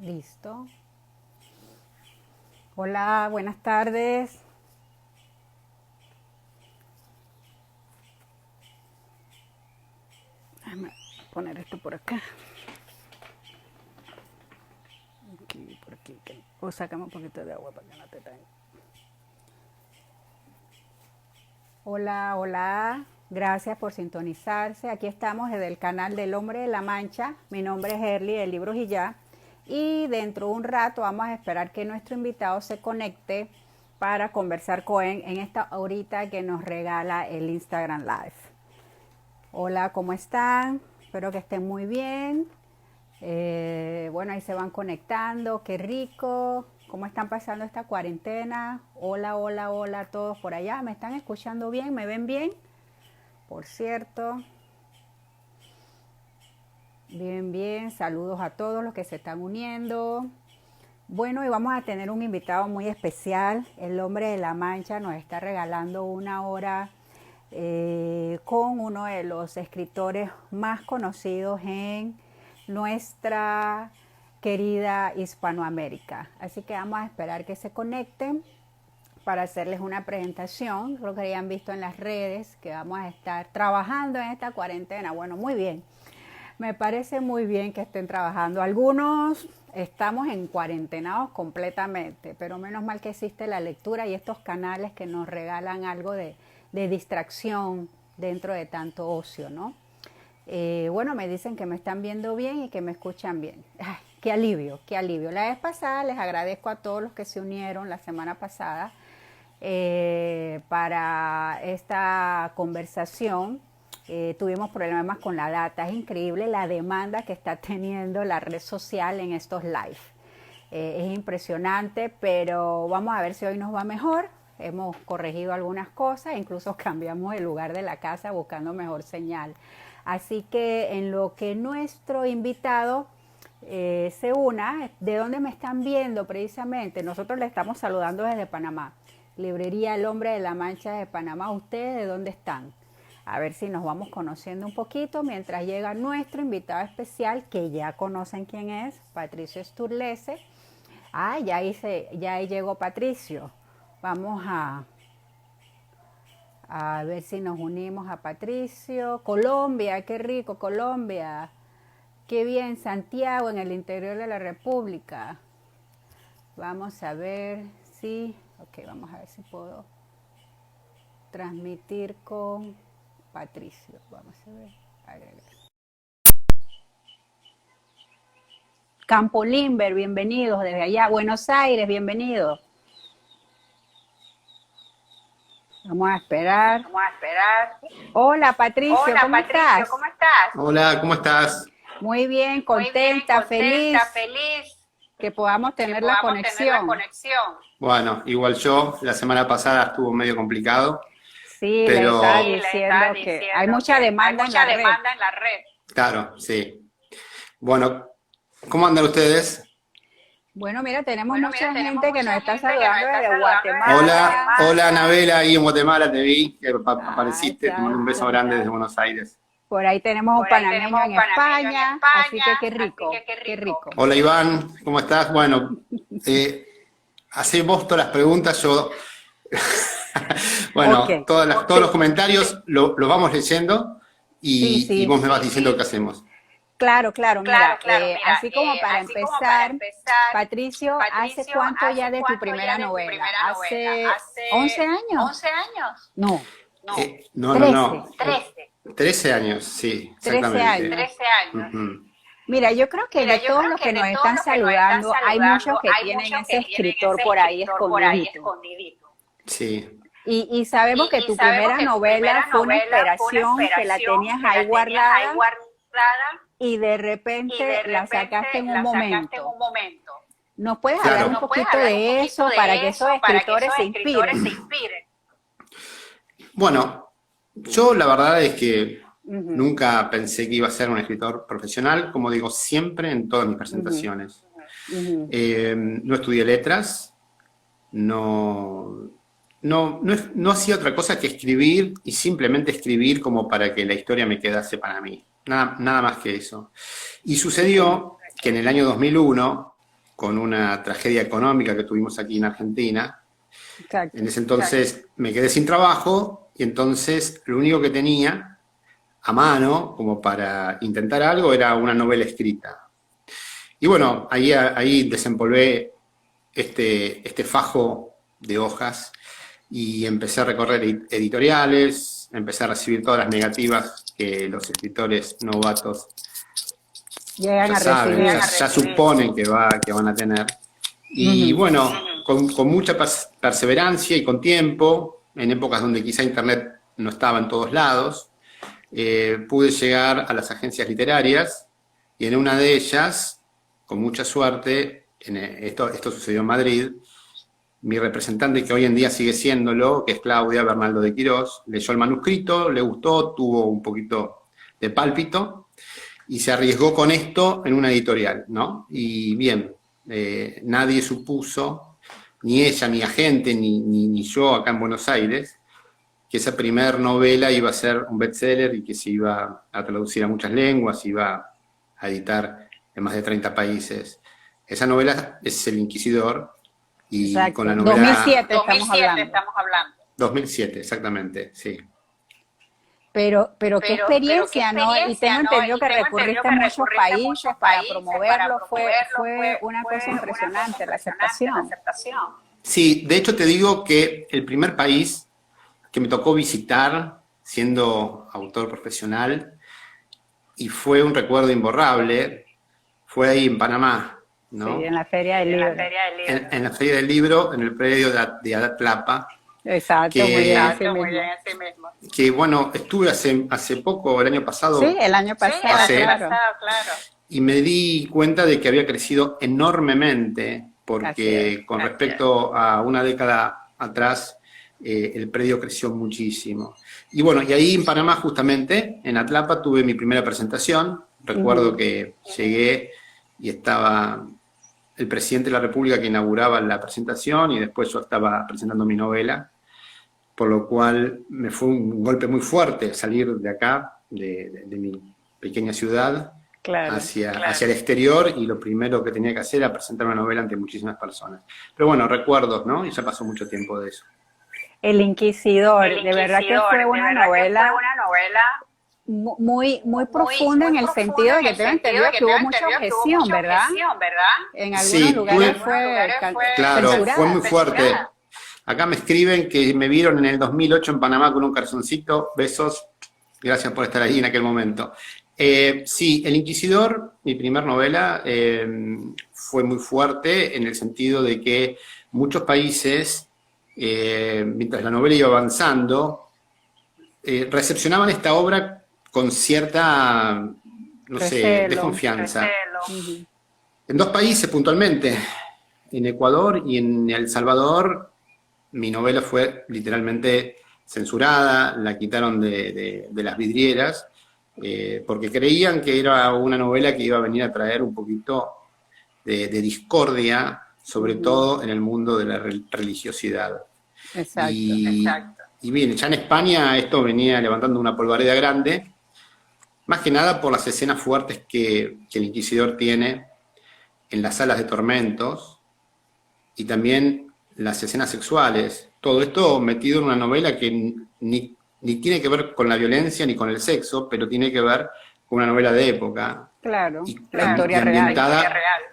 Listo. Hola, buenas tardes. Déjame poner esto por acá. Aquí, por aquí. O sácame un poquito de agua para que no te traiga. Hola, hola. Gracias por sintonizarse. Aquí estamos desde el canal del Hombre de la Mancha. Mi nombre es Herly de Libros y Ya. Y dentro de un rato vamos a esperar que nuestro invitado se conecte para conversar con él en esta horita que nos regala el Instagram Live. Hola, ¿cómo están? Espero que estén muy bien. Bueno, ahí se van conectando. Qué rico. ¿Cómo están pasando esta cuarentena? Hola, hola, hola a todos por allá. ¿Me están escuchando bien? ¿Me ven bien? Por cierto. Bien, bien. Saludos a todos los que se están uniendo. Bueno, y vamos a tener un invitado muy especial. El Hombre de la Mancha nos está regalando una hora con uno de los escritores más conocidos en nuestra querida Hispanoamérica. Así que vamos a esperar que se conecten para hacerles una presentación. Creo que ya han visto en las redes que vamos a estar trabajando en esta cuarentena. Bueno, muy bien. Me parece muy bien que estén trabajando. Algunos estamos en cuarentenados completamente, pero menos mal que existe la lectura y estos canales que nos regalan algo de distracción dentro de tanto ocio, ¿no? Bueno, me dicen que me están viendo bien y que me escuchan bien. Ay, qué alivio, qué alivio. La vez pasada les agradezco a todos los que se unieron la semana pasada para esta conversación. Tuvimos problemas con la data. Es increíble la demanda que está teniendo la red social en estos live. Es impresionante, pero vamos a ver si hoy nos va mejor. Hemos corregido algunas cosas, incluso cambiamos el lugar de la casa buscando mejor señal. Así que en lo que nuestro invitado se una, ¿de dónde me están viendo precisamente? Nosotros le estamos saludando desde Panamá. Librería El Hombre de la Mancha de Panamá. ¿Ustedes de dónde están? A ver si nos vamos conociendo un poquito mientras llega nuestro invitado especial, que ya conocen quién es, Patricio Sturlese. Ah, ya ahí llegó Patricio. Vamos a ver si nos unimos a Patricio. Colombia, qué rico, Colombia. Qué bien, Santiago, en el interior de la República. Vamos a ver si... Ok, vamos a ver si puedo transmitir con Patricio. Vamos a ver. Agregar. Campo Limber, bienvenidos desde allá. Buenos Aires, bienvenidos. Vamos a esperar. Hola Patricio, ¿cómo estás? Hola, ¿cómo estás? Muy bien, contenta, feliz que podamos tener la conexión. Bueno, igual yo, la semana pasada estuvo medio complicado, Sí, les pero estaba diciendo que hay mucha demanda en la red. claro, sí. Bueno, ¿cómo andan ustedes? Bueno, mira, tenemos mucha gente que nos está saludando desde Hola, Guatemala. hola Anabela, ahí en Guatemala te vi, que Ah, apareciste, te mando un beso exacto. grande desde Buenos Aires. Por ahí tenemos un panameño en España, así que qué rico, qué rico. Hola Iván, ¿cómo estás? Bueno, hacé vos todas las preguntas, yo... Bueno, Ok, todos los comentarios los vamos leyendo sí, y sí. vos me vas diciendo qué hacemos. Claro, claro, mira, así como para empezar, Patricio, ¿hace cuánto ya de tu primera novela? ¿Hace 11 años? No, No, no, 13, no. 13 años, sí, 13 exactamente. años. Ujú. Mira, yo creo que de todos los que nos están saludando, hay muchos que tienen ese escritor por ahí escondidito. Sí. Y sabemos que tu primera novela fue una inspiración que la tenías ahí guardada y de repente la sacaste en un momento. ¿Nos puedes hablar Claro. un poquito de eso para que esos escritores se inspiren? Bueno, yo la verdad es que Ujú, nunca pensé que iba a ser un escritor profesional, como digo siempre en todas mis ujú, presentaciones. ujú, No estudié letras, no, no hacía otra cosa que escribir y simplemente escribir como para que la historia me quedase para mí. Nada más que eso. Y ok, sucedió que en el año 2001 con una tragedia económica que tuvimos aquí en Argentina. Exacto. En ese entonces me quedé sin trabajo y entonces lo único que tenía a mano como para intentar algo era una novela escrita. Y bueno, ahí desempolvé este fajo de hojas y empecé a recorrer editoriales, empecé a recibir todas las negativas que los escritores novatos Llegan ya a saben, recibir. ya suponen que van a tener. Y Ujú. bueno, con mucha perseverancia y con tiempo, en épocas donde quizá Internet no estaba en todos lados, pude llegar a las agencias literarias y en una de ellas, con mucha suerte, esto sucedió en Madrid, mi representante, que hoy en día sigue siéndolo, que es Claudia Bernaldo de Quirós, leyó el manuscrito, le gustó, tuvo un poquito de pálpito y se arriesgó con esto en una editorial, ¿no? Y bien, nadie supuso, ni ella, ni agente, ni yo acá en Buenos Aires, que esa primer novela iba a ser un bestseller y que se iba a traducir a muchas lenguas, iba a editar en más de 30 países. Esa novela es El Inquisidor y con Exacto. la novela... 2007 estamos hablando. 2007, exactamente, sí. Pero qué experiencia, ¿no? Y tengo entendido que recurriste a muchos países para promoverlo. Fue una cosa impresionante la aceptación. Sí, de hecho te digo que el primer país que me tocó visitar siendo autor profesional y fue un recuerdo imborrable, fue ahí en Panamá, ¿no? Sí, en la Feria del Libro. En la Feria del Libro, en el predio de Adatlapa. Exacto, muy bien, así mismo. Que bueno, estuve hace poco, el año pasado. Sí, el año pasado, claro. Y me di cuenta de que había crecido enormemente, porque con respecto a una década atrás, el predio creció muchísimo. Y bueno, y ahí en Panamá justamente, en Atlapa, tuve mi primera presentación. Recuerdo que llegué y estaba el presidente de la República que inauguraba la presentación y después yo estaba presentando mi novela, por lo cual me fue un golpe muy fuerte salir de acá, de mi pequeña ciudad, hacia el exterior, y lo primero que tenía que hacer era presentar una novela ante muchísimas personas. Pero bueno, recuerdos, ¿no? Y ya pasó mucho tiempo de eso. El Inquisidor, de verdad que fue una novela muy profunda en el sentido de que tengo entendido que hubo mucha objeción, ¿verdad? En algunos lugares fue claro, censurada. fue muy fuerte. Acá me escriben que me vieron en el 2008 en Panamá con un calzoncito. Besos. Gracias por estar ahí en aquel momento. Sí, El Inquisidor, mi primer novela, fue muy fuerte en el sentido de que muchos países, mientras la novela iba avanzando, recepcionaban esta obra con cierta, no sé, desconfianza. En dos países puntualmente, en Ecuador y en El Salvador, mi novela fue literalmente censurada, la quitaron de las vidrieras, porque creían que era una novela que iba a venir a traer un poquito de discordia, sobre todo en el mundo de la religiosidad. Exacto. Y bien, ya en España esto venía levantando una polvareda grande, más que nada por las escenas fuertes que el Inquisidor tiene en las salas de tormentos y también las escenas sexuales. Todo esto metido en una novela que ni tiene que ver con la violencia ni con el sexo, pero tiene que ver con una novela de época. Claro, la historia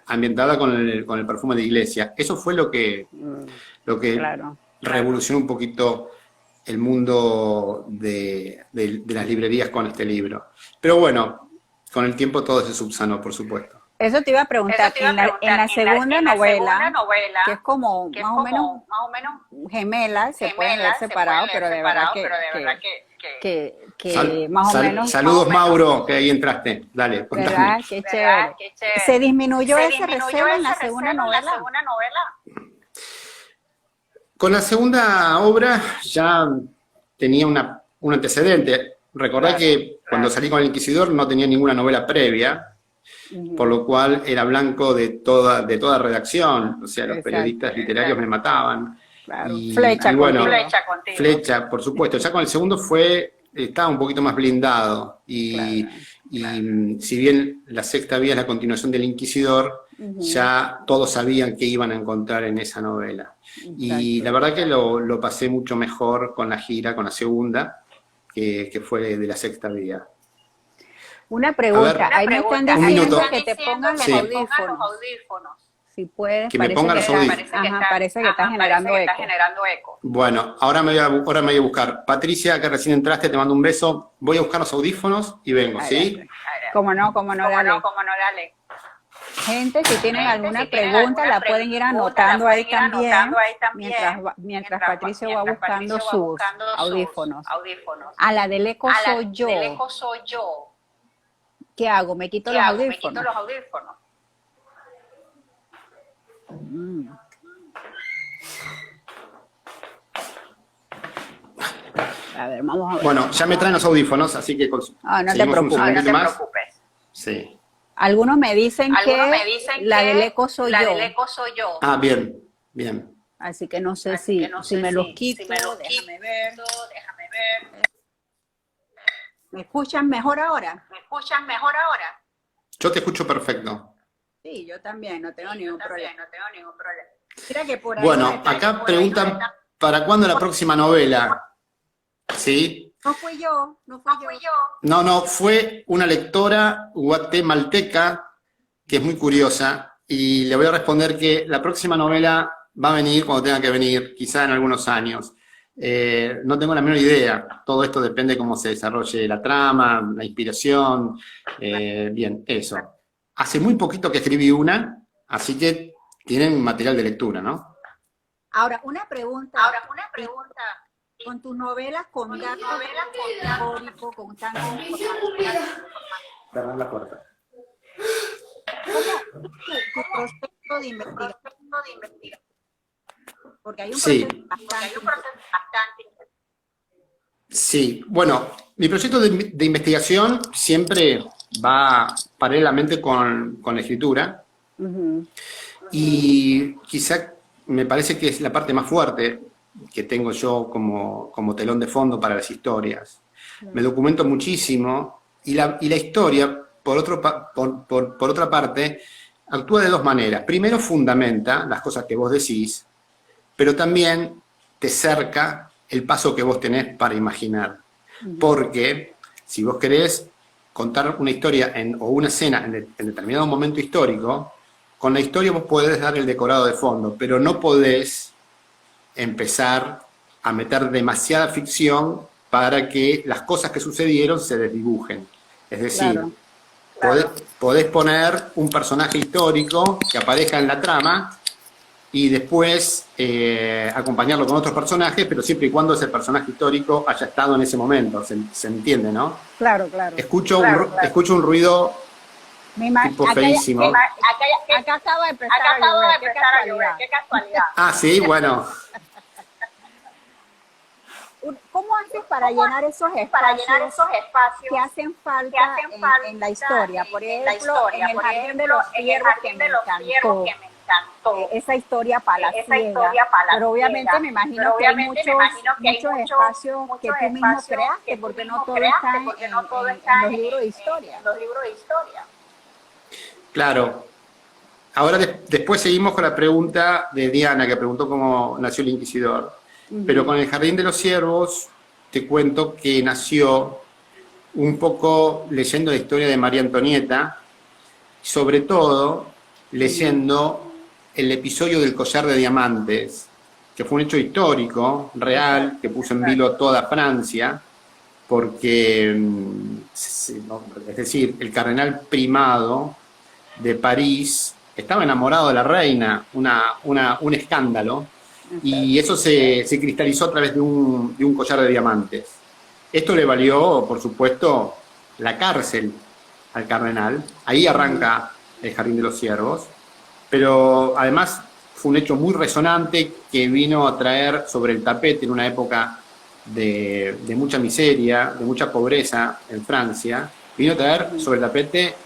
ambientada con el perfume de iglesia. Eso fue lo que revolucionó un poquito el mundo de las librerías con este libro. Pero bueno, con el tiempo todo se subsanó, por supuesto. Eso te iba a preguntar, en la segunda novela, que es como más o menos gemelas, se pueden ver separados, pero de verdad que más o menos... Saludos, Mauro, que ahí entraste. Dale, contame. ¿Verdad? Qué chévere. ¿Se disminuyó ese reserva en la segunda novela? Con la segunda obra ya tenía un antecedente. Recordá que cuando salí con El Inquisidor no tenía ninguna novela previa, por lo cual era blanco de toda redacción. O sea, los periodistas literarios me mataban. Claro. Y Flecha, bueno, flecha, por supuesto. Ya con el segundo fue estaba un poquito más blindado. Claro, Y si bien la sexta vía es la continuación del Inquisidor, ya todos sabían qué iban a encontrar en esa novela. Y la exacto. verdad que lo pasé mucho mejor con la gira, con la segunda, que fue de la sexta vía. Una A ver, pregunta, ahí me están un minuto. diciendo que te pongan los Sí, audífonos. Si puedes, que me parece ponga que los está, audífonos. ajá, parece que está generando eco. Bueno, ahora me voy a buscar. Patricia, que recién entraste, te mando un beso. Voy a buscar los audífonos y vengo, ¿sí? Adelante. Cómo no, dale. Gente, si tienen alguna pregunta, la pueden ir anotando ahí también, mientras Patricia va buscando sus audífonos. A la del eco soy yo. ¿Qué hago? ¿Me quito los audífonos? A ver, vamos a ver. Bueno, ya me traen los audífonos, así que no te seguimos un preocupes. segundito más. Sí. Algunos me dicen que la del eco soy yo. Ah, bien, bien. Así que no sé si me los quito. Déjame ver. ¿Me escuchan mejor ahora? Yo te escucho perfecto. Sí, yo también, no tengo ningún problema. Mira que por ahí Bueno, acá preguntan, ¿para cuándo la próxima novela? ¿Sí? No fui yo. No, fue una lectora guatemalteca que es muy curiosa y le voy a responder que la próxima novela va a venir cuando tenga que venir, quizá en algunos años. No tengo la menor idea, todo esto depende de cómo se desarrolle la trama, la inspiración, bien, eso. Hace muy poquito que escribí una, así que tienen material de lectura, ¿no? Ahora, una pregunta. Con tus novelas, con datos históricos, con tanto Cerrar la puerta. ¿cómo tu proceso de investigación? Porque hay un Sí. proceso bastante. Sí, bueno, mi proyecto de investigación siempre va paralelamente con la escritura y quizá me parece que es la parte más fuerte que tengo yo como telón de fondo para las historias. Me documento muchísimo y la historia, por otra parte, actúa de dos maneras. Primero, fundamenta las cosas que vos decís, pero también te cerca el paso que vos tenés para imaginar. Porque si vos querés contar una historia o una escena en determinado momento histórico, con la historia vos podés dar el decorado de fondo, pero no podés empezar a meter demasiada ficción para que las cosas que sucedieron se desdibujen. Es decir, podés poner un personaje histórico que aparezca en la trama y después acompañarlo con otros personajes, pero siempre y cuando ese personaje histórico haya estado en ese momento. ¿Se entiende, no? Claro. Escucho un ruido tipo feísimo. Acá acaba de empezar a llover. Qué casualidad. Ah, sí, bueno. ¿Cómo haces para llenar esos espacios que hacen falta en la historia? Por ejemplo, en el Jardín de los Ciervos, que me encantó. Esa historia palaciega. Pero obviamente me imagino que hay muchos espacios que tú mismo creaste, porque no todo está en los libros de historia. Claro. Ahora después seguimos con la pregunta de Diana, que preguntó cómo nació el Inquisidor. Pero con el Jardín de los Ciervos te cuento que nació un poco leyendo la historia de María Antonieta, sobre todo leyendo el episodio del collar de diamantes, que fue un hecho histórico, real, que puso en vilo a toda Francia, porque, es decir, el cardenal primado de París estaba enamorado de la reina, un escándalo, y eso se cristalizó a través de un collar de diamantes. Esto le valió, por supuesto, la cárcel al cardenal. Ahí arranca el Jardín de los Ciervos, pero además fue un hecho muy resonante que vino a traer sobre el tapete en una época de mucha miseria, de mucha pobreza en Francia, vino a traer sobre el tapete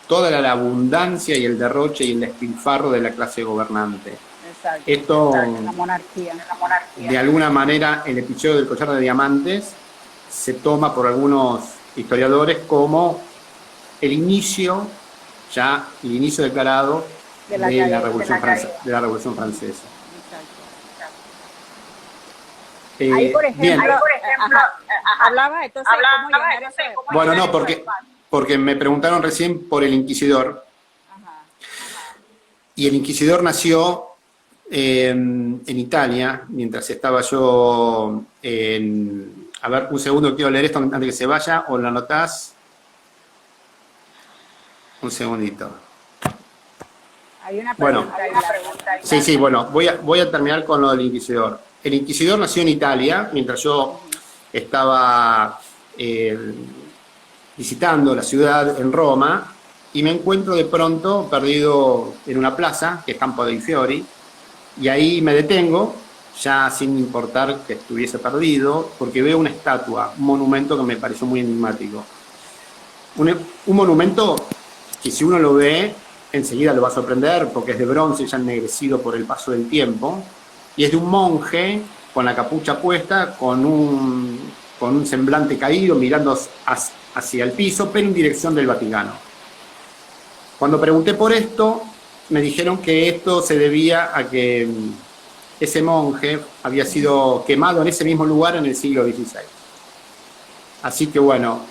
toda la abundancia y el derroche y el despilfarro de la clase gobernante. Esto, la monarquía. de alguna manera, el episodio del collar de diamantes se toma por algunos historiadores como el inicio declarado de la Revolución Francesa. Ahí, por ejemplo, hablaba entonces cómo bueno, no, porque me preguntaron recién por el inquisidor. Y el inquisidor nació en Italia, mientras estaba yo en... A ver, un segundo, quiero leer esto antes de que se vaya, o lo anotás. Un segundito. Hay una pregunta. Bueno, sí, bueno, voy a terminar con lo del inquisidor. El inquisidor nació en Italia, mientras yo estaba visitando la ciudad en Roma, y me encuentro de pronto perdido en una plaza, que es Campo dei Fiori, y ahí me detengo, ya sin importar que estuviese perdido, porque veo una estatua, un monumento que me pareció muy enigmático. Un monumento que si uno lo ve, enseguida lo va a sorprender, porque es de bronce, ya ennegrecido por el paso del tiempo, y es de un monje con la capucha puesta, con un semblante caído, mirando hacia el piso, pero en dirección del Vaticano. Cuando pregunté por esto, me dijeron que esto se debía a que ese monje había sido quemado en ese mismo lugar en el siglo XVI. Así que bueno,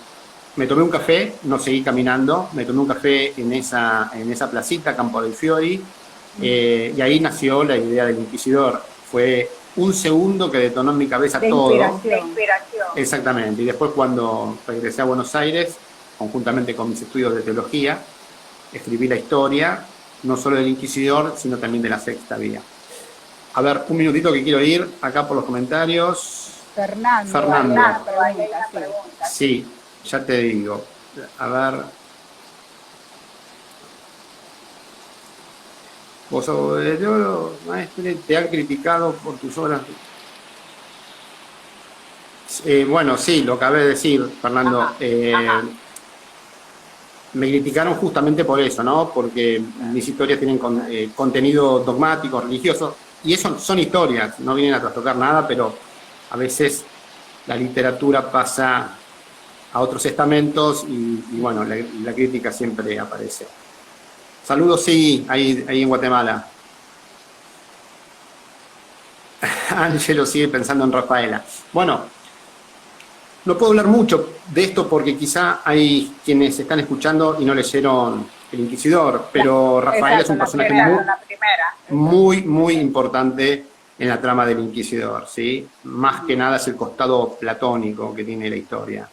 me tomé un café, no seguí caminando, me tomé un café en esa placita, Campo dei Fiori, y ahí nació la idea del inquisidor. Fue un segundo que detonó en mi cabeza todo. De inspiración. Exactamente, y después cuando regresé a Buenos Aires, conjuntamente con mis estudios de teología, escribí la historia, no solo del inquisidor, sino también de la sexta vía. A ver, un minutito que quiero ir acá por los comentarios. Fernando. Sí, ya te digo. A ver. Vos sos de oro, maestro, te han criticado por tus obras. Bueno, sí, lo acabé de decir, Fernando. Me criticaron justamente por eso, ¿no? Porque mis historias tienen contenido dogmático, religioso, y eso son historias, no vienen a trastocar nada, pero a veces la literatura pasa a otros estamentos y bueno, la crítica siempre aparece. Saludos, sí, ahí en Guatemala. Ángelo sigue pensando en Rafaela. Bueno, no puedo hablar mucho de esto porque quizá hay quienes están escuchando y no leyeron El Inquisidor, pero Rafaela es un personaje muy, muy importante en la trama del Inquisidor, ¿sí? Más que nada es el costado platónico que tiene la historia.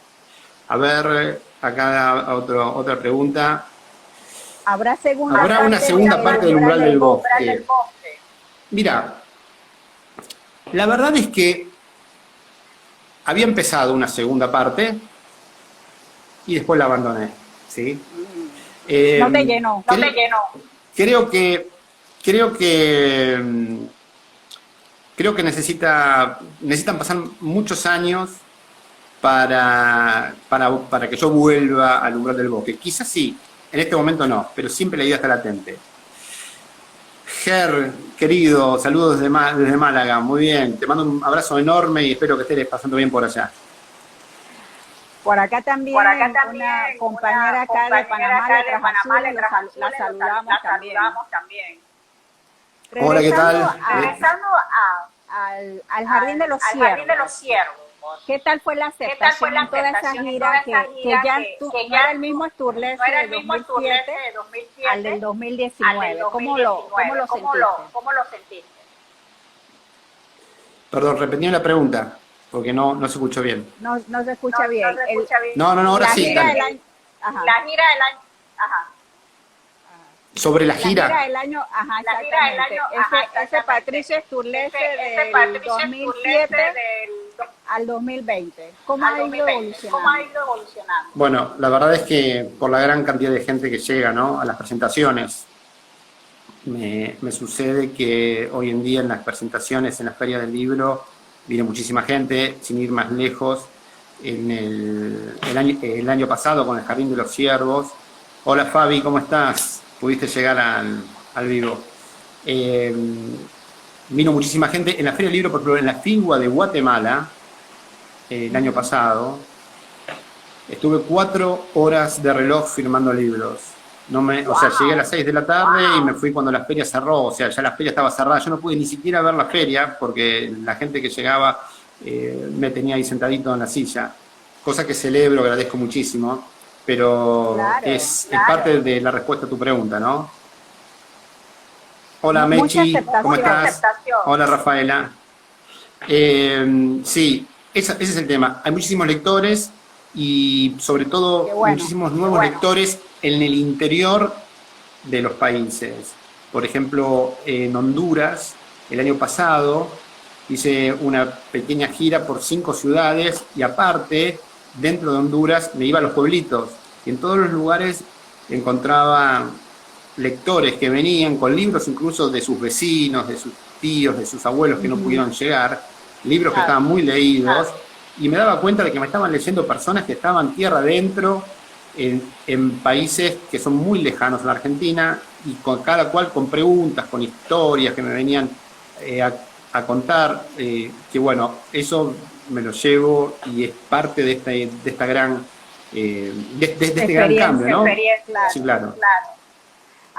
A ver, acá otra pregunta. ¿Habrá una segunda parte del umbral del bosque? Mira, la verdad es que había empezado una segunda parte y después la abandoné, ¿sí? No te llenó. Creo que necesitan pasar muchos años para que yo vuelva al umbral del bosque. Quizás sí, en este momento no, pero siempre la idea está latente. Ger, querido, saludos desde Málaga, muy bien, te mando un abrazo enorme y espero que estés pasando bien por allá. Por acá también una compañera acá de Panamá, la saludamos también. Hola, ¿qué tal? Regresando al Jardín de los Ciervos. ¿Qué tal fue la aceptación en toda esa gira que ya no era el mismo Sturlese de 2007 al del 2019? ¿Cómo lo sentiste? Perdón, repetí la pregunta, porque no se escuchó bien. No se escucha bien. No, ahora sí. La gira del año. Sobre la gira. La gira del año, exactamente. Ese Patricio Sturlese del 2007 al 2020. ¿Cómo ha ido evolucionando? Bueno, la verdad es que por la gran cantidad de gente que llega, ¿no?, a las presentaciones, me sucede que hoy en día en las presentaciones, en la Feria del Libro, viene muchísima gente, sin ir más lejos. En el año pasado con el Jardín de los Ciervos. Hola Fabi, ¿cómo estás? Pudiste llegar al vivo. Vino muchísima gente. En la Feria del Libro, por ejemplo, en la Figua de Guatemala, el año pasado, estuve 4 horas de reloj firmando libros. O sea, llegué a las 6 de la tarde y me fui cuando la feria cerró. O sea, ya la feria estaba cerrada. Yo no pude ni siquiera ver la feria porque la gente que llegaba me tenía ahí sentadito en la silla. Cosa que celebro, agradezco muchísimo. Pero Claro, es parte de la respuesta a tu pregunta, ¿no? Hola mucha Mechi, ¿cómo aceptación. estás? Hola Rafaela. Sí, ese es el tema. Hay muchísimos lectores y sobre Qué todo bueno. muchísimos nuevos lectores en el interior de los países. Por ejemplo, en Honduras, el año pasado, hice una pequeña gira por 5 ciudades y aparte, dentro de Honduras, me iba a los pueblitos. Y en todos los lugares encontraba lectores que venían con libros incluso de sus vecinos, de sus tíos, de sus abuelos que no pudieron llegar, libros que estaban muy leídos, y me daba cuenta de que me estaban leyendo personas que estaban tierra adentro, en países que son muy lejanos a la Argentina, y con cada cual con preguntas, con historias que me venían a contar, que bueno, eso me lo llevo y es parte de esta gran, de este gran cambio, ¿no? Claro. Sí, claro.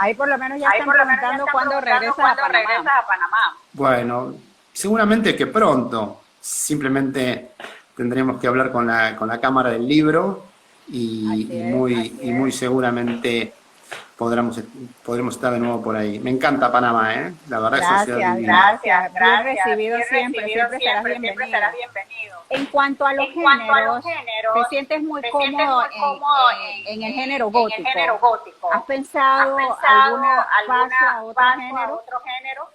Ahí por lo menos ya están preguntando cuándo regresas a Panamá. Bueno, seguramente que pronto. Simplemente tendremos que hablar con la Cámara del Libro y muy seguramente podremos estar de nuevo por ahí. Me encanta Panamá, ¿eh? La verdad es una ciudad divina. Gracias. Bien recibido siempre estarás bienvenido. En cuanto a los géneros, te sientes muy cómodo en el género gótico. ¿Has pensado alguna paso a otro género?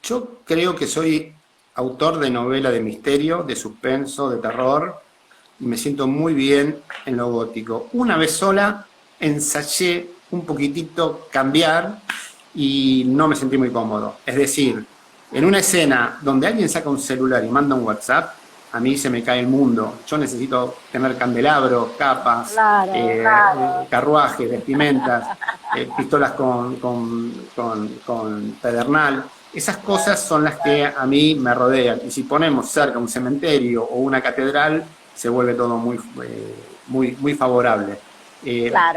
Yo creo que soy autor de novela de misterio, de suspenso, de terror, y me siento muy bien en lo gótico. Una vez sola ensayé un poquitito cambiar y no me sentí muy cómodo. Es decir, en una escena donde alguien saca un celular y manda un WhatsApp, a mí se me cae el mundo. Yo necesito tener candelabros, capas, carruajes, vestimentas, pistolas con pedernal. Esas cosas son las que a mí me rodean. Y si ponemos cerca un cementerio o una catedral, se vuelve todo muy favorable.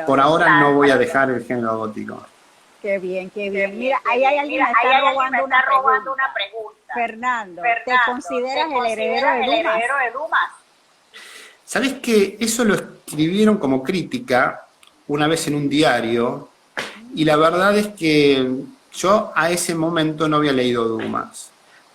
Por ahora no voy a dejar el género gótico. Qué bien. Mira, ahí hay alguien que me está robando una pregunta. Fernando, ¿te consideras el heredero de Dumas? ¿Sabés que eso lo escribieron como crítica una vez en un diario? Y la verdad es que yo a ese momento no había leído Dumas.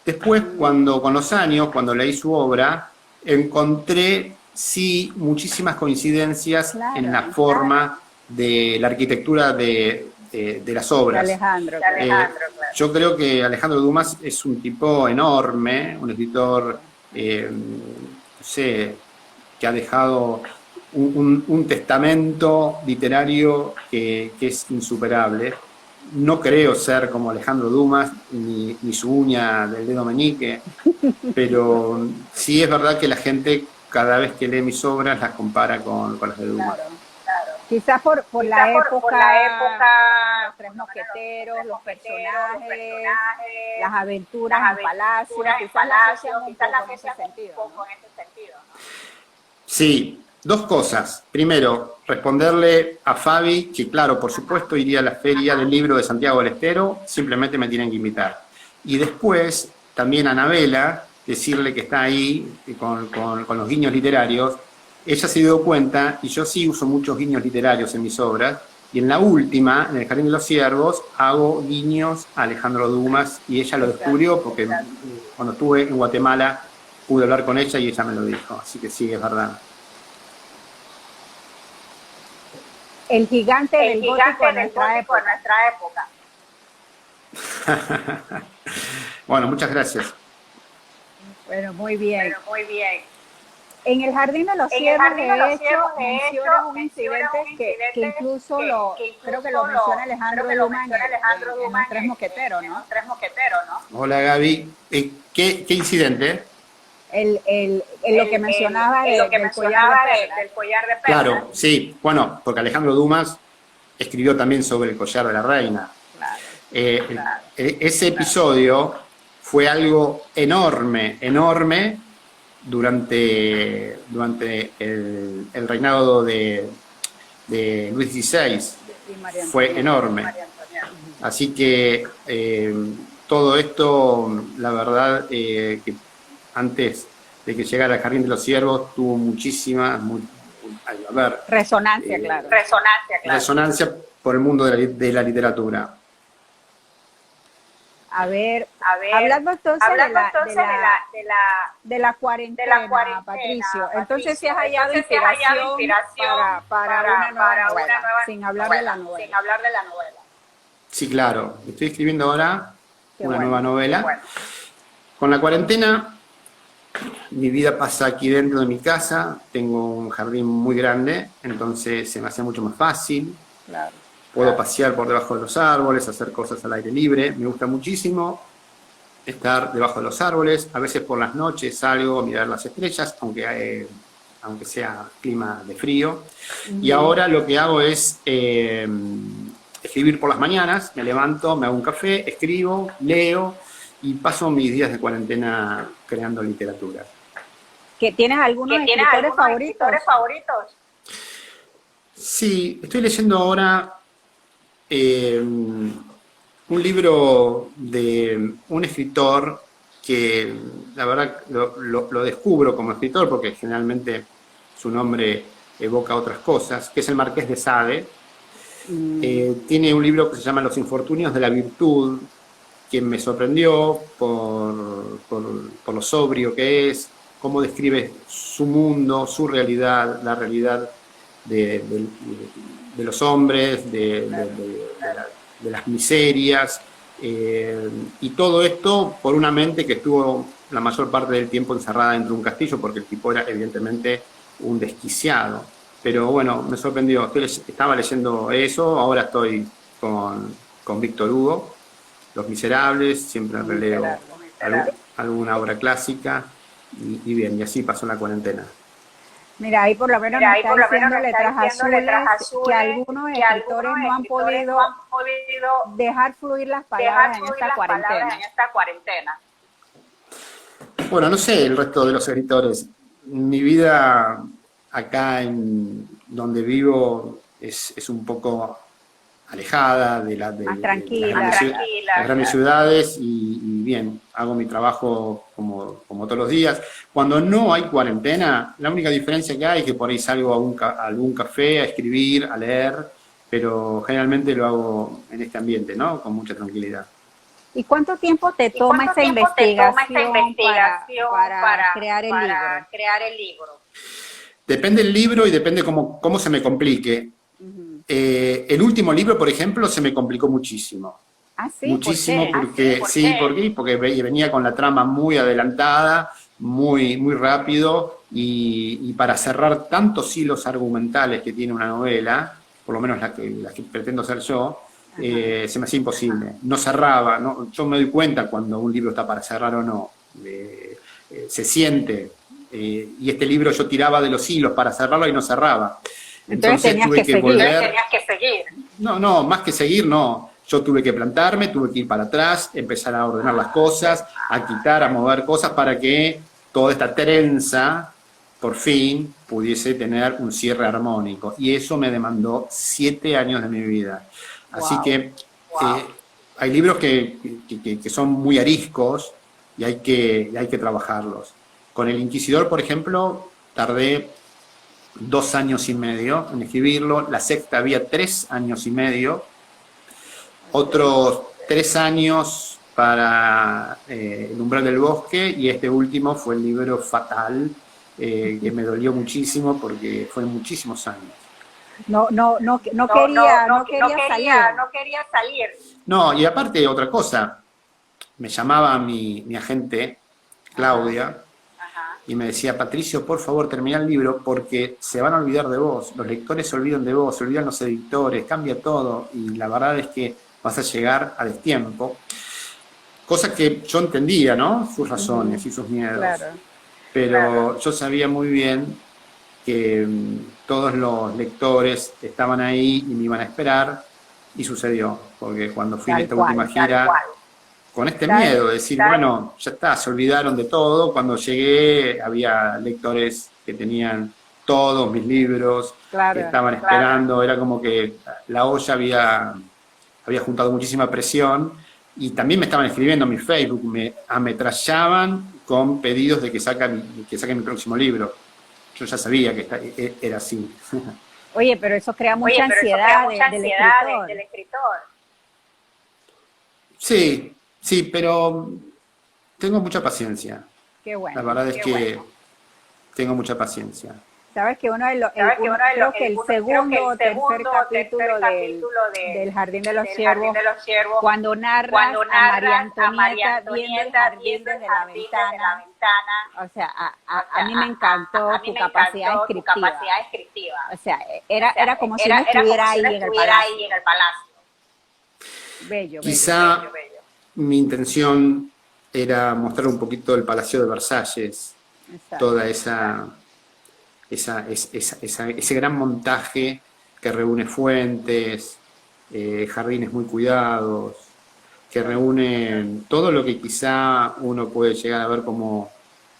Después, con los años, cuando leí su obra, encontré, sí, muchísimas coincidencias en la forma de la arquitectura de las obras. De Alejandro, yo creo que Alejandro Dumas es un tipo enorme, un escritor, no sé, que ha dejado un testamento literario que es insuperable. No creo ser como Alejandro Dumas, ni su uña del dedo meñique, pero sí es verdad que la gente cada vez que lee mis obras las compara con las de Dumas. Claro. Quizás por la época, los tres mosqueteros, los personajes, las aventuras en palacio, quizás la asocian un poco en ese sentido, ¿no? Sí, 2 cosas. Primero, responderle a Fabi que, claro, por supuesto iría a la Feria del Libro de Santiago del Estero, simplemente me tienen que invitar. Y después, también a Anabela, decirle que está ahí con los guiños literarios. Ella se dio cuenta, y yo sí uso muchos guiños literarios en mis obras, y en la última, en El Jardín de los Ciervos, hago guiños a Alejandro Dumas, y ella lo descubrió porque cuando estuve en Guatemala pude hablar con ella y ella me lo dijo, así que sí, es verdad. El gigante del gótico en nuestra época. Bueno, muchas gracias. Bueno, muy bien. En El Jardín de los Ciervos, de hecho, menciona un incidente que incluso creo que lo menciona Alejandro Dumas en Los Tres Mosqueteros, ¿no? Hola Gaby. ¿Qué incidente? Lo que mencionaba del collar de perlas. Claro, sí. Bueno, porque Alejandro Dumas escribió también sobre el collar de la reina. Ese episodio fue algo enorme, enorme durante el reinado de Luis XVI. Fue enorme. Así que todo esto, la verdad, que antes de que llegara al Jardín de los Ciervos, tuvo muchísima, resonancia, claro. Resonancia por el mundo de la literatura. A ver, hablando entonces de la cuarentena, Patricio. Entonces, si has hallado inspiración para una nueva novela, sin hablar de la novela. Sí, claro. Estoy escribiendo ahora una nueva novela. Bueno. Con la cuarentena, mi vida pasa aquí dentro de mi casa. Tengo un jardín muy grande, entonces se me hace mucho más fácil. Claro. Puedo pasear por debajo de los árboles, hacer cosas al aire libre. Me gusta muchísimo estar debajo de los árboles. A veces por las noches salgo a mirar las estrellas, aunque sea clima de frío. Y ahora lo que hago es escribir por las mañanas. Me levanto, me hago un café, escribo, leo y paso mis días de cuarentena creando literatura. ¿Tienes algunos escritores favoritos? Sí, estoy leyendo ahora un libro de un escritor que la verdad lo descubro como escritor porque generalmente su nombre evoca otras cosas, que es el Marqués de Sade. Tiene un libro que se llama Los Infortunios de la Virtud, que me sorprendió por lo sobrio que es, cómo describe su mundo, su realidad, la realidad de los hombres, de las miserias, y todo esto por una mente que estuvo la mayor parte del tiempo encerrada dentro de un castillo, porque el tipo era evidentemente un desquiciado. Pero bueno, me sorprendió. Estaba leyendo eso, ahora estoy con Víctor Hugo, Los Miserables, siempre releo alguna obra clásica, y bien, y así pasó la cuarentena. Mira, ahí por lo menos me está diciendo Letras Azules que algunos escritores no han podido dejar fluir las palabras en esta cuarentena. Bueno, no sé el resto de los escritores. Mi vida acá en donde vivo es un poco alejada de las grandes ciudades y bien, hago mi trabajo como todos los días. Cuando no hay cuarentena, la única diferencia que hay es que por ahí salgo a algún café a escribir, a leer, pero generalmente lo hago en este ambiente, ¿no? Con mucha tranquilidad. ¿Y cuánto tiempo te toma esa investigación para crear el libro? Depende del libro y depende cómo se me complique. El último libro, por ejemplo, se me complicó muchísimo. ¿Ah, sí? Muchísimo, ¿Por qué? porque venía con la trama muy adelantada, muy rápido, y para cerrar tantos hilos argumentales que tiene una novela, por lo menos las que pretendo hacer yo, se me hacía imposible. No cerraba, ¿no? Yo me doy cuenta cuando un libro está para cerrar o no. Se siente. Y este libro yo tiraba de los hilos para cerrarlo y no cerraba. Entonces tuve que volver. No, más que seguir, no. Yo tuve que plantarme, tuve que ir para atrás, empezar a ordenar las cosas, a quitar, a mover cosas para que toda esta trenza, por fin, pudiese tener un cierre armónico. Y eso me demandó 7 años de mi vida. Así que hay libros que son muy ariscos y hay que trabajarlos. Con El Inquisidor, por ejemplo, tardé 2 años y medio en escribirlo. La Secta había 3 años y medio. Otros 3 años para El Umbral del Bosque, y este último fue el libro fatal, que me dolió muchísimo porque fue muchísimos años. No quería salir. No, y aparte otra cosa, me llamaba mi agente, Claudia, y me decía: Patricio, por favor, termina el libro porque se van a olvidar de vos, los lectores se olvidan de vos, se olvidan los editores, cambia todo, y la verdad es que vas a llegar a destiempo. Cosa que yo entendía, ¿no? Sus razones y sus miedos. Claro. Pero yo sabía muy bien que todos los lectores estaban ahí y me iban a esperar, y sucedió, porque cuando fui a esta última gira, con este ¿Sabes? miedo de decir, bueno, ya está, se olvidaron de todo. Cuando llegué había lectores que tenían todos mis libros, que Claro. estaban esperando, era como que la olla había juntado muchísima presión y también me estaban escribiendo en mi Facebook, me ametrallaban con pedidos de que saque mi próximo libro. Yo ya sabía que era así. Oye, pero eso crea mucha ansiedad del escritor. del escritor. Sí, sí, pero tengo mucha paciencia. Qué La bueno. verdad es que tengo mucha paciencia. Sabes que creo que el segundo o tercer capítulo del Jardín de los Ciervos, cuando narras a María Antonieta viendo el jardín desde la ventana, o sea, a mí me encantó tu capacidad escritiva. O sea, era como si uno estuviera ahí en el palacio. Bello, Quizá bello, bello. mi intención era mostrar un poquito el Palacio de Versalles, Exacto. toda ese gran montaje que reúne fuentes, jardines muy cuidados, que reúne todo lo que quizá uno puede llegar a ver como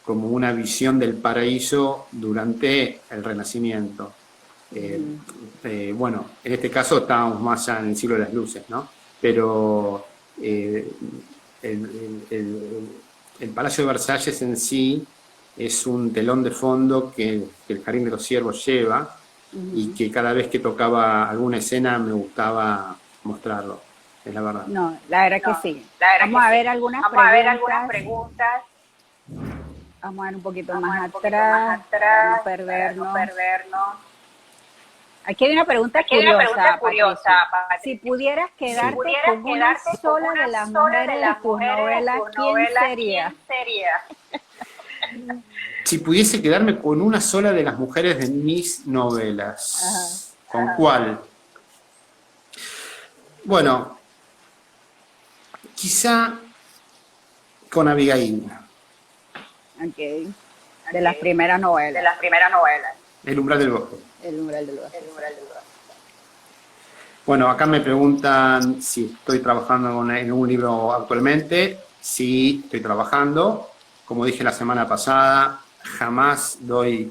una visión del paraíso durante el Renacimiento. Bueno, en este caso estábamos más ya en el siglo de las luces, ¿no? Pero el Palacio de Versalles en sí es un telón de fondo que el Jardín de los Ciervos lleva y que cada vez que tocaba alguna escena me gustaba mostrarlo, es la verdad. No, la verdad que sí. Vamos a ver algunas preguntas. Vamos a ver un poquito más atrás, para no perdernos. Aquí hay una pregunta curiosa, Patricia. Si pudieras quedarte con una sola de las mujeres de tus novelas, ¿quién sería? Si pudiese quedarme con una sola de las mujeres de mis novelas, ¿con cuál? Bueno, quizá con Abigail. Ok. De las primeras novelas. El umbral del bosque. El umbral del bosque. Bueno, acá me preguntan si estoy trabajando en un libro actualmente. Sí, estoy trabajando. Como dije la semana pasada, jamás doy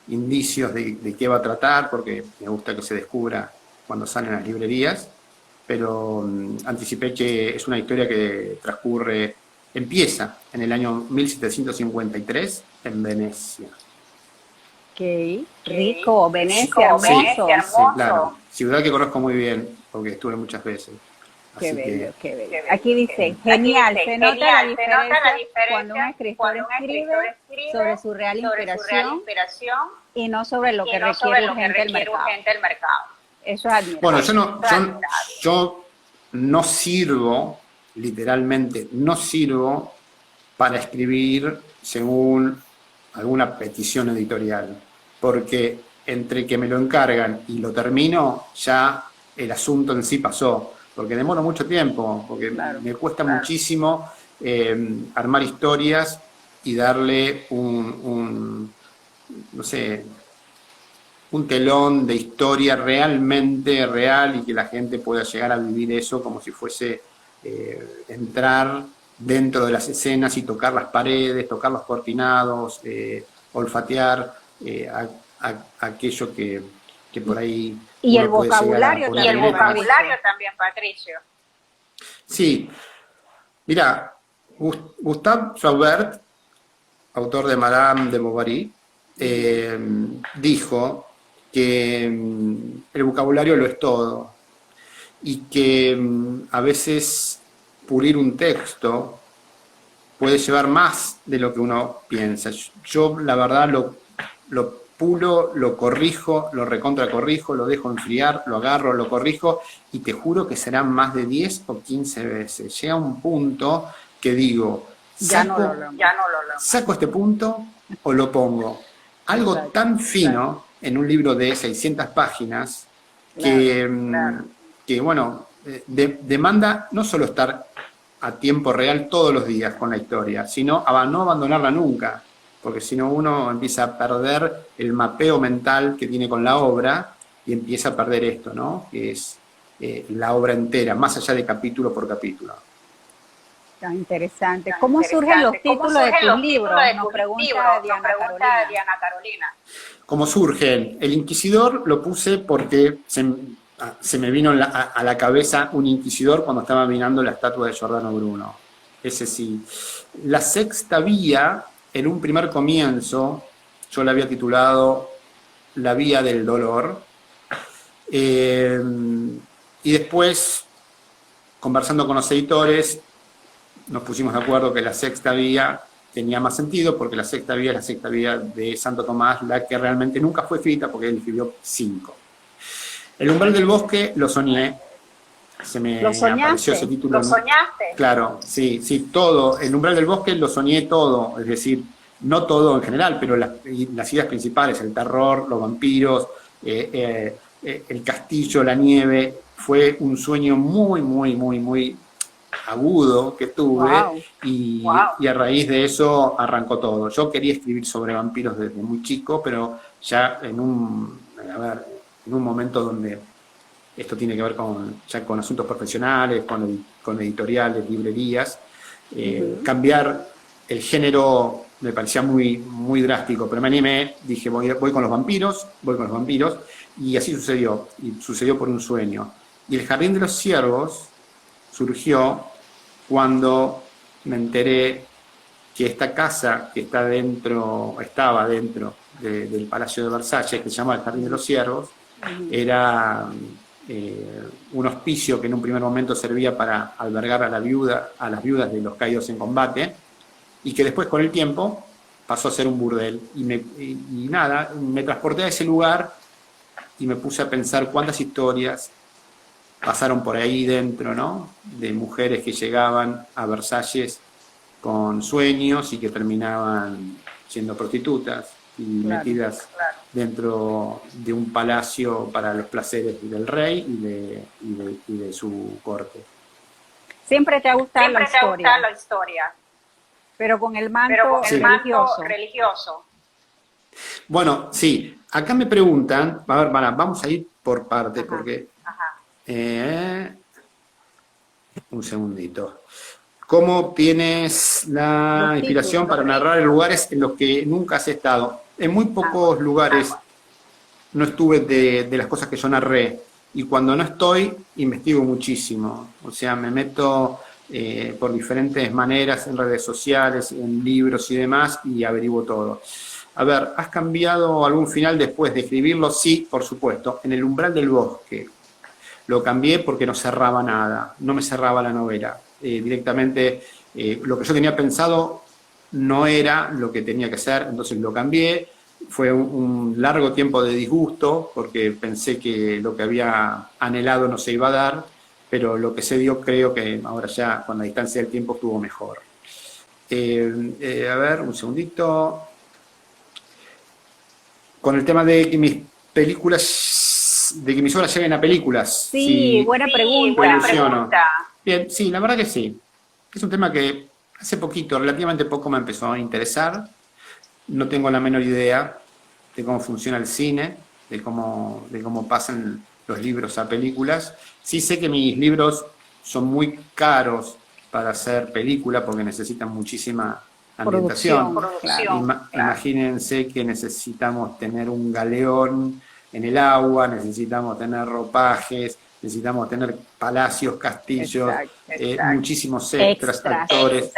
indicios de qué va a tratar, porque me gusta que se descubra cuando salen las librerías, pero anticipé que es una historia que empieza en el año 1753 en Venecia. Qué rico, Venecia, hermoso. Sí, claro. Ciudad que conozco muy bien, porque estuve muchas veces. Qué bello, qué bello. Aquí dice, genial, se nota la diferencia cuando un escritor escribe sobre su real inspiración y no sobre lo que requiere urgente el mercado. Eso es admirable. Bueno, yo no sirvo, literalmente, no sirvo para escribir según alguna petición editorial, porque entre que me lo encargan y lo termino, ya el asunto en sí pasó. Porque demoro mucho tiempo, porque me cuesta muchísimo armar historias y darle no sé, un telón de historia realmente real y que la gente pueda llegar a vivir eso como si fuese entrar dentro de las escenas y tocar las paredes, tocar los cortinados, olfatear aquello que por ahí... Y el vocabulario también, Patricio. Sí. Mira, Gustave Flaubert, autor de Madame de Bovary, dijo que el vocabulario lo es todo y que a veces pulir un texto puede llevar más de lo que uno piensa. Yo la verdad lo pulo, lo corrijo, lo recontracorrijo, lo dejo enfriar, lo agarro, lo corrijo y te juro que serán más de 10 o 15 veces. Llega un punto que digo, ¿saco este punto o lo pongo? Algo tan fino en un libro de 600 páginas que bueno, demanda no solo estar a tiempo real todos los días con la historia, sino no abandonarla nunca. Porque si no uno empieza a perder el mapeo mental que tiene con la obra y empieza a perder esto, ¿no? Que es la obra entera, más allá de capítulo por capítulo. Tan interesante. ¿Cómo surgen los títulos de tus libros? Nos pregunta Diana Carolina. ¿Cómo surgen? El Inquisidor lo puse porque se me vino a la cabeza un inquisidor cuando estaba mirando la estatua de Giordano Bruno. Ese sí. La sexta vía, en un primer comienzo, yo la había titulado La vía del dolor. Y después, conversando con los editores, nos pusimos de acuerdo que la sexta vía tenía más sentido, porque la sexta vía es la sexta vía de Santo Tomás, la que realmente nunca fue escrita, porque él escribió 5. El umbral del bosque lo soñé, se me apareció ese título. ¿Lo soñaste? Claro, sí, todo. El umbral del bosque lo soñé todo, es decir, no todo en general, pero las ideas principales, el terror, los vampiros, el castillo, la nieve, fue un sueño muy agudo que tuve. Wow. Y a raíz de eso arrancó todo. Yo quería escribir sobre vampiros desde muy chico, pero ya en un momento donde esto tiene que ver ya con asuntos profesionales, con editoriales, librerías, cambiar el género me parecía muy drástico, pero me animé, dije voy con los vampiros, y así sucedió, y sucedió por un sueño. Y el Jardín de los Ciervos surgió cuando me enteré que esta casa que estaba dentro del Palacio de Versalles, que se llama el Jardín de los Ciervos, era un hospicio que en un primer momento servía para albergar a las viudas de los caídos en combate, y que después con el tiempo pasó a ser un burdel. Y me transporté a ese lugar y me puse a pensar cuántas historias pasaron por ahí dentro, ¿no? De mujeres que llegaban a Versalles con sueños y que terminaban siendo prostitutas y metidas dentro de un palacio para los placeres del rey y de su corte. Siempre te ha gustado la historia, pero con el manto religioso. Bueno, sí. Acá me preguntan, a ver, vamos a ir por partes, porque... un segundito. ¿Cómo tienes la inspiración para narrar en lugares en los que nunca has estado? En muy pocos lugares no estuve de las cosas que yo narré. Y cuando no estoy, investigo muchísimo. O sea, me meto por diferentes maneras en redes sociales, en libros y demás, y averiguo todo. A ver, ¿has cambiado algún final después de escribirlo? Sí, por supuesto. En el umbral del bosque. Lo cambié porque no cerraba nada, no me cerraba la novela. Directamente lo que yo tenía pensado no era lo que tenía que ser, entonces lo cambié. Fue un largo tiempo de disgusto porque pensé que lo que había anhelado no se iba a dar, pero lo que se dio creo que ahora ya con la distancia del tiempo estuvo mejor. A ver, un segundito. Con el tema de que mis obras lleguen a películas. Sí, buena pregunta. Bien, sí, la verdad que sí. Es un tema que hace poquito, relativamente poco, me empezó a interesar. No tengo la menor idea de cómo funciona el cine, de cómo pasan los libros a películas. Sí sé que mis libros son muy caros para hacer película porque necesitan muchísima ambientación. Producción. Imagínense que necesitamos tener un galeón en el agua, necesitamos tener ropajes, necesitamos tener palacios, castillos, muchísimos extras, actores.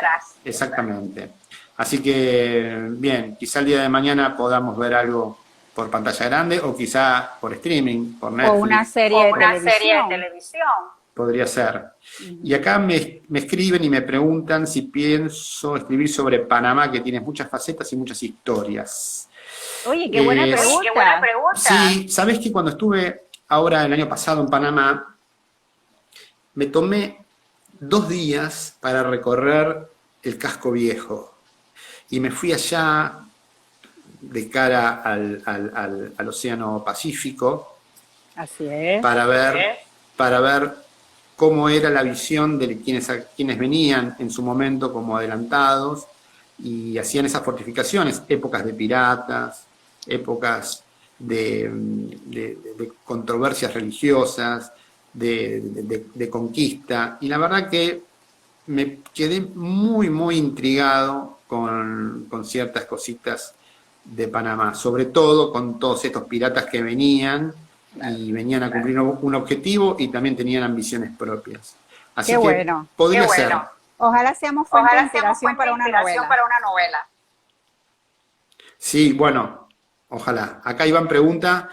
Exactamente. Así que, bien, quizá el día de mañana podamos ver algo por pantalla grande o quizá por streaming, por Netflix. O una serie de televisión. Podría ser. Y acá me escriben y me preguntan si pienso escribir sobre Panamá, que tiene muchas facetas y muchas historias. Oye, qué buena pregunta. Sí, sabés que cuando estuve ahora el año pasado en Panamá, me tomé 2 días para recorrer el casco viejo. Y me fui allá de cara al Océano Pacífico. Así es. Para ver cómo era la visión de quienes venían en su momento como adelantados y hacían esas fortificaciones, épocas de piratas, épocas de controversias religiosas, de conquista. Y la verdad que me quedé muy, muy intrigado con ciertas cositas de Panamá, sobre todo con todos estos piratas que venían y venían a cumplir un objetivo y también tenían ambiciones propias. Así Qué que bueno. podría Qué ser. bueno. Ojalá seamos fuente de inspiración para una novela. para una novela. Sí, bueno, ojalá. Acá Iván pregunta,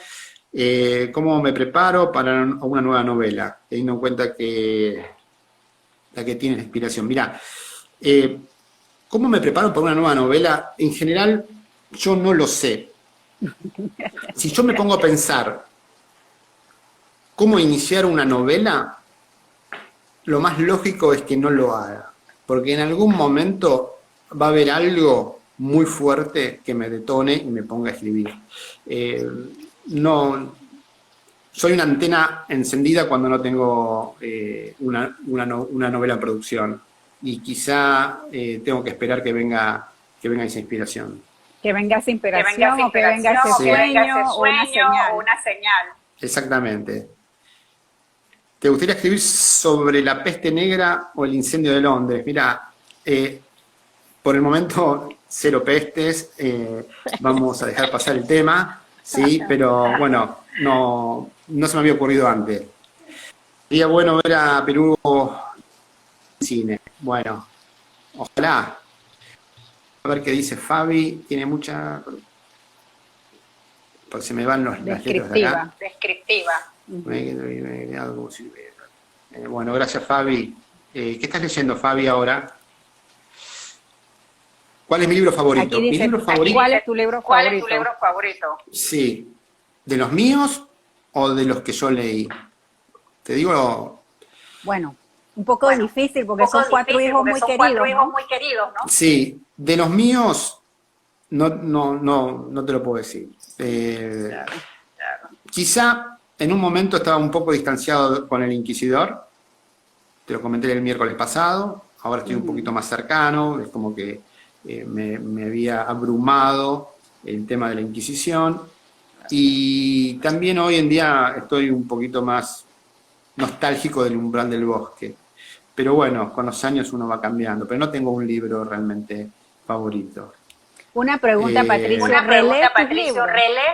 ¿cómo me preparo para una nueva novela? Teniendo en cuenta que la que tiene la inspiración. Mirá, ¿cómo me preparo para una nueva novela? En general, yo no lo sé. Si yo me pongo a pensar cómo iniciar una novela, lo más lógico es que no lo haga. Porque en algún momento va a haber algo muy fuerte que me detone y me ponga a escribir. No, soy una antena encendida cuando no tengo una novela en producción. Y quizá tengo que esperar que venga esa inspiración. Que venga esa inspiración o que venga ese sueño o una señal. Exactamente. ¿Te gustaría escribir sobre la peste negra o el incendio de Londres? Mira, por el momento, cero pestes, vamos a dejar pasar el tema, sí, pero bueno, no se me había ocurrido antes. Sería bueno ver a Perú en cine. Bueno, ojalá. A ver qué dice Fabi, tiene mucha... Porque se me van las letras de acá. Descriptiva. Bueno, gracias Fabi. ¿Qué estás leyendo, Fabi, ahora? ¿Cuál es mi libro favorito? Aquí dice, ¿cuál es tu libro favorito? Sí. ¿De los míos o de los que yo leí? Te digo... Bueno, un poco difícil porque son cuatro hijos muy queridos, ¿no? Sí, de los míos no te lo puedo decir. Claro. Quizá en un momento estaba un poco distanciado con el Inquisidor, te lo comenté el miércoles pasado, ahora estoy un poquito más cercano, es como que me había abrumado el tema de la Inquisición, y también hoy en día estoy un poquito más nostálgico del Umbral del Bosque. Pero bueno, con los años uno va cambiando, pero no tengo un libro realmente favorito. Una pregunta, Patricio, ¿relees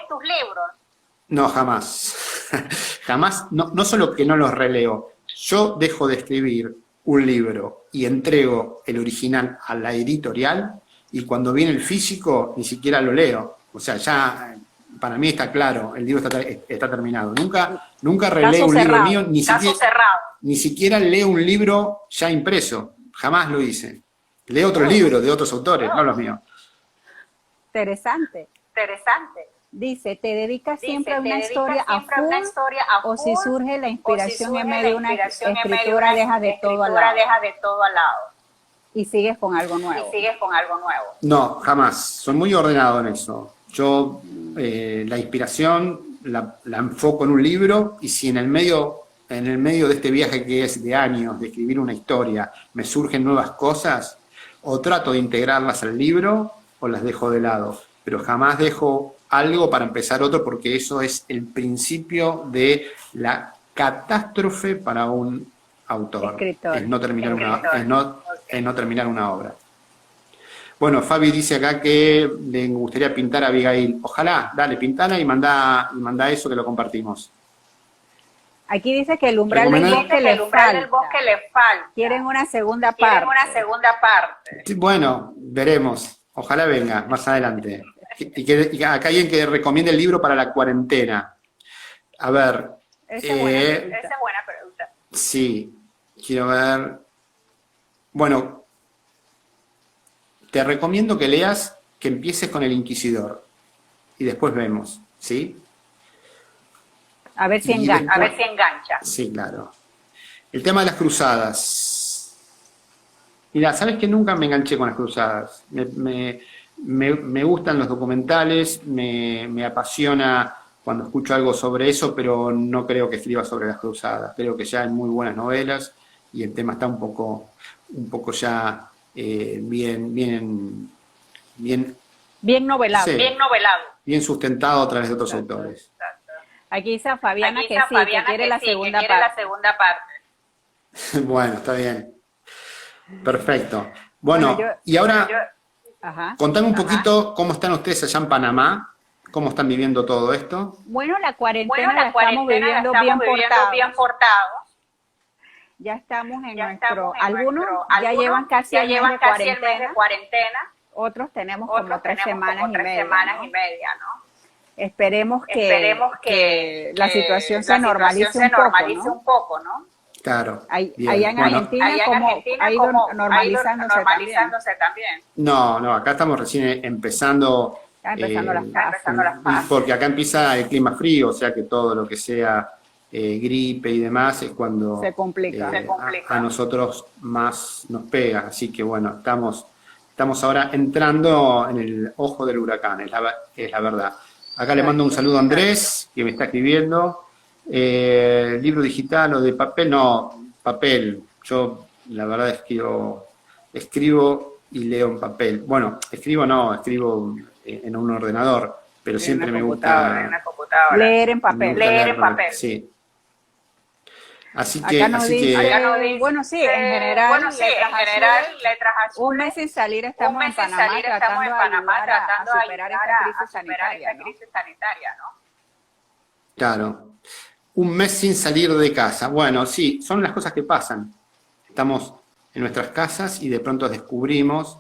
tus libros? No, jamás. Jamás, no solo que no los releo, yo dejo de escribir un libro y entrego el original a la editorial y cuando viene el físico ni siquiera lo leo. O sea, ya para mí está claro, el libro está terminado. Nunca releo un libro mío, ni siquiera leo un libro ya impreso. Jamás lo hice. Leo otros libros de otros autores, no los míos. Interesante. Dice, ¿te dedicas siempre a una historia a full o si surge la inspiración en medio de una escritura dejas de todo al lado? Y sigues con algo nuevo. No, jamás. Soy muy ordenado en eso. Yo la inspiración la enfoco en un libro y si en el medio de este viaje que es de años, de escribir una historia, me surgen nuevas cosas, o trato de integrarlas al libro o las dejo de lado. Pero jamás dejo algo para empezar otro porque eso es el principio de la catástrofe para un autor. Escritor. Es no terminar una obra. Bueno, Fabi dice acá que le gustaría pintar a Abigail. Ojalá, dale, pintala y manda eso que lo compartimos. Aquí dice que el umbral del bosque le falta. Quieren una segunda parte. Sí, bueno, veremos. Ojalá venga más adelante. Y acá alguien que recomiende el libro para la cuarentena. A ver. Esa es buena pregunta. Sí, quiero ver. Bueno, te recomiendo que leas, que empieces con El Inquisidor. Y después vemos, ¿sí? A ver si engancha. Sí, claro. El tema de las cruzadas. Mira, ¿sabes que nunca me enganché con las cruzadas? Me gustan los documentales, me apasiona cuando escucho algo sobre eso, pero no creo que escriba sobre las cruzadas. Creo que ya hay muy buenas novelas y el tema está un poco ya bien novelado. Sí, bien sustentado a través de otros autores. Aquí dice Fabiana que sí, que quiere la segunda parte. Bueno, está bien. Perfecto. Bueno, Bueno, y ahora Ajá. contame un poquito cómo están ustedes allá en Panamá, cómo están viviendo todo esto. Bueno, la Bueno, cuarentena la la estamos cuarentena la viviendo estamos viviendo bien portados. Ya estamos en Ya nuestro, estamos en algunos nuestro, ya llevan casi ya el mes llevan de casi el mes de cuarentena, cuarentena, otros tenemos como otros 3 tenemos semanas como y 3 media, semanas ¿no? y media, ¿no? Esperemos Esperemos que la situación se la situación normalice se un poco, normalice ¿no? un poco, ¿no? Claro, Allá bien. en Bueno, Argentina, Allá en como Argentina, ha ido como ha ido normalizándose también. normalizándose también. no, acá estamos recién empezando, Está empezando las Está fases. empezando las fases. porque acá empieza el clima frío, o sea que todo lo que sea gripe y demás es cuando Se complica. Se complica. a nosotros más nos pega. Así que bueno, estamos ahora entrando en el ojo del huracán, es la verdad. Acá le mando un saludo a Andrés, que me está escribiendo. Libro digital o de papel, no, papel. Yo la verdad es que escribo y leo en papel. Bueno, escribo en un ordenador, pero siempre me En gusta una computadora. Leer en me papel. gusta Leer en porque- papel. Sí. Acá nos dice, Acá nos dice, bueno, sí, en general, letras azules, un mes sin salir estamos un en mes sin Panamá salir tratando estamos en Panamá de tratando de superar ayudar esta a crisis superar sanitaria, esta ¿no? crisis sanitaria, ¿no? Claro. Un mes sin salir de casa. Bueno, sí, son las cosas que pasan. Estamos en nuestras casas y de pronto descubrimos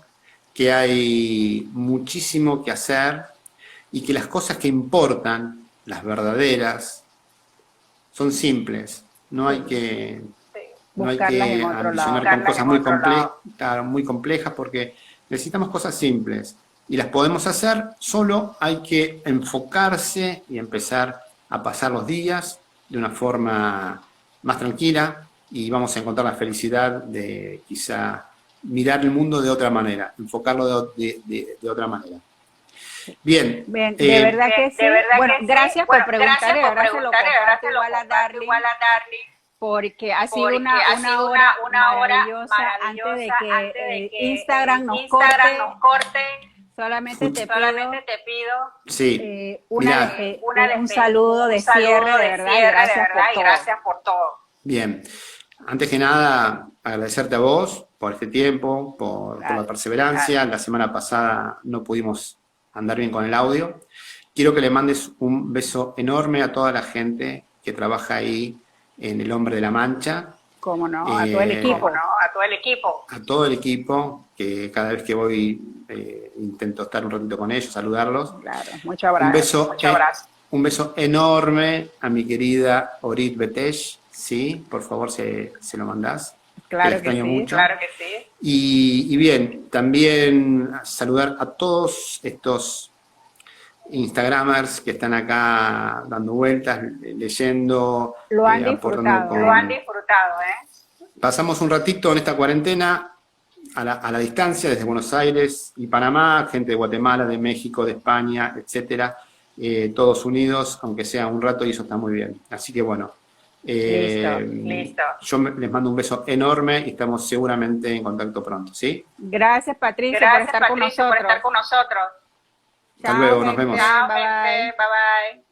que hay muchísimo que hacer y que las cosas que importan, las verdaderas, son simples. No hay que Buscarlas en otro lado. ambicionar con cosas muy complejas porque necesitamos cosas simples y las podemos hacer, solo hay que enfocarse y empezar a pasar los días de una forma más tranquila y vamos a encontrar la felicidad de quizá mirar el mundo de otra manera, enfocarlo de otra manera. Bien. Bien, de verdad que sí. Bueno, gracias por preguntar, de verdad se lo comparto igual a Darling, porque ha sido una hora maravillosa antes de que Instagram nos corte. Solamente te pido Sí, un saludo de cierre, de verdad, y gracias por todo. Bien, antes que nada, agradecerte a vos por este tiempo, por la perseverancia. La semana pasada no pudimos andar bien con el audio. Quiero que le mandes un beso enorme a toda la gente que trabaja ahí en El Hombre de la Mancha. Cómo no, a todo el equipo. A todo el equipo, que cada vez que voy intento estar un ratito con ellos, saludarlos. Claro, mucho abrazo. Un beso enorme a mi querida Orit Betesh, ¿sí? Por favor, se lo mandás. Claro que sí. Mucho. Claro que sí. Y bien, también saludar a todos estos Instagramers que están acá dando vueltas, leyendo. Lo han disfrutado. Lo han disfrutado, Pasamos un ratito en esta cuarentena a la distancia desde Buenos Aires y Panamá, gente de Guatemala, de México, de España, etcétera, todos unidos, aunque sea un rato, y eso está muy bien. Así que bueno, listo. Yo les mando un beso enorme y estamos seguramente en contacto pronto, ¿sí? Gracias, Patricia, por estar con nosotros. Hasta luego, nos vemos. Chao, bye bye.